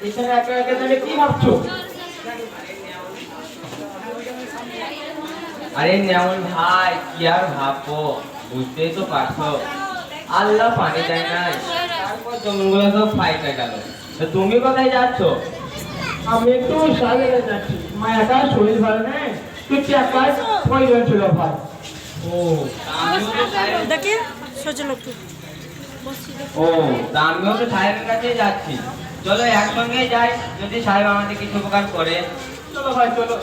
এখানে একা একা তাহলে কি ভাবছো? আরে নেমন ভাই, কি আর ভাববো, বুঝতেই তো পারছো, আল্লাহ পানি দেয় নাই, তারপর জমিগুলো সব ফাইটা গেল। তো তুমি কোথায় যাচ্ছ? আমি একটু সাগরে যাচ্ছি, মা একা শরীর ভালো নেই, তুই একা প্রয়োজন ছিল ভাই। ও আমিও তো সাহেব- দেখি সোজা লোক ও তা আমিও তো সাহেবের কাছে যাচ্ছি, চলো একসঙ্গে যাই, যদি সাহেব আমাদের কিছু উপকার করে। চলো ভাই চলো।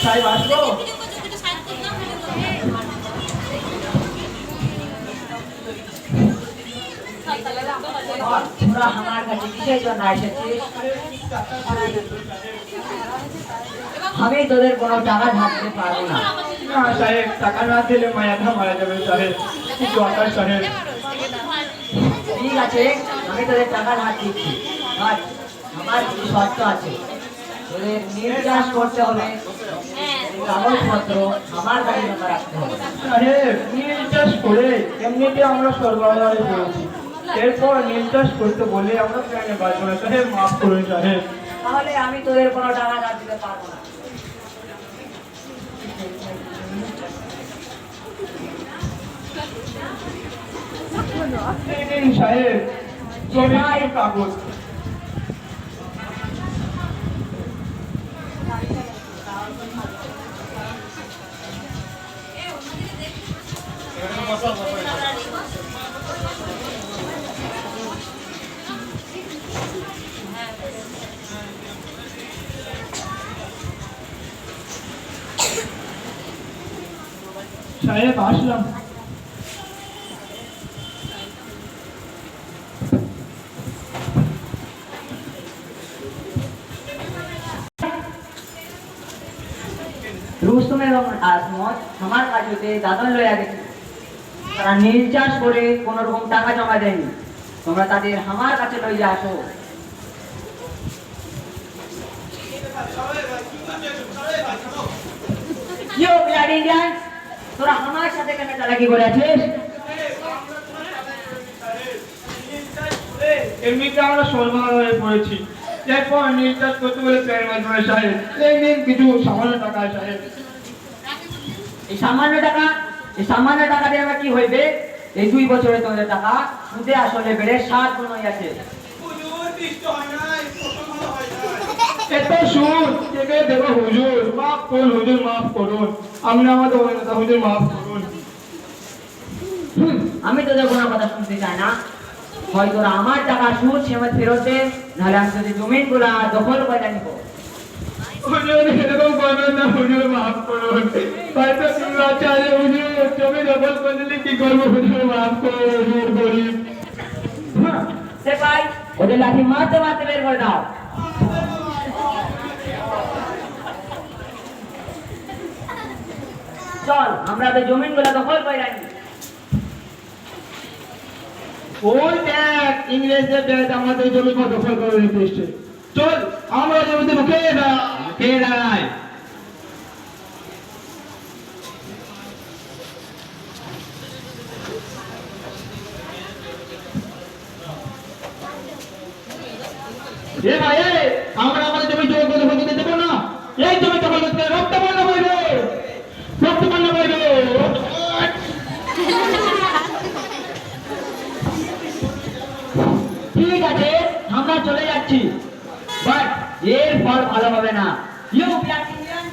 সাহেব আসবো? তোরা আমার কাছে কিসের জন্য এসেছিস? আমি তোদের কোনো টাকা ধারতে পারবো না। না সাহেব, টাকা না দিলে মা একা মারা যাবে সাহেব, কিছু আকাশ সাহেব। ঠিক আছে, আমি তোদের টাকা ধার দিচ্ছি, বাট আমার কিছু শর্ত আছে। তোদের নীল চাষ করতে হবে, কাগজপত্র আমার গাড়ি জমা রাখতে হবে। সাহেব, নীল চাষ করে এমনিতে আমরা সরবরাহ করেছি, এরপর নীল চাষ করতে বলে আমরা প্রাণে বাঁচবো না সাহেব, মাফ করুন সাহেব। তাহলে আমি তোদের কোনো টাকা ধার দিতে পারবো না। এই নিন সাহেব, জমির কাগজ। সাহেব আসলাম। রুস্তম এবং আসমত আমার কাছে দাদন লইয়া গেছে, তারা নীল চাষ করে কোন রকম টাকা জমা দেয়নি, তোমরা তাদের আমার কাছে লইয়া আসো। কিও ব্লাড ইন্ডিয়ান, তোরা আমার সাথে কেন চালাকি করে আছিস? এমনিতে আমরা সরবরাহ হয়ে পড়েছি, এরপর নীল চাষ করতে বলে প্রাণে বাঁচবো না সাহেব। এই নিন কিছু সামান্য টাকা সাহেব। এই সামান্য টাকা, এই সামান্য টাকা দিয়ে আমরা কি হইবে? এই 2 বছরে তোমাদের টাকা সুদে আসলে বেড়ে 7 গুণ হইয়াছে। এত সুদ থেকে দেবো হুজুর, মাফ করুন হুজুর, মাফ করুন, আপনি আমাদের অভিনেতা হুজুর, মাফ করুন। আমি তোদের কোনো কথা শুনতে চাই না, হয় তোরা আমার টাকা সুদ সেমত ফেরত দে, নাহলে আমি তোদের জমিন গুলা দখল করে নিব। হুজুর এরকম করবেন না হুজুর, মাফ করুন, হয়তো তোমরা চাইলে হুজুর জমি দখল করে দিলে কি করবো হুজুর, মাফ করুন হুজুর, গরিব। সে ভাই ওদের লাঠি মারতে মারতে বের করে দাও। চল আমরা ওদের জমিন গুলা দখল করে রাখি। ওই দেখ, ইংরেজদের ব্যাট আমাদের জমি দখল করে নিতে এসছে, চল আমরা জমিতে ঢুকে দাঁড়াই। এ ভাই, আমরা আমাদের জমি দখল করতে দেবো না, এই জমি দখল করতে রক্ত বন্ধ করবে, রক্ত বন্ধ করবে। ঠিক আছে, আমরা চলে যাচ্ছি, বাট এর ফল ভালো হবে না। You black Indian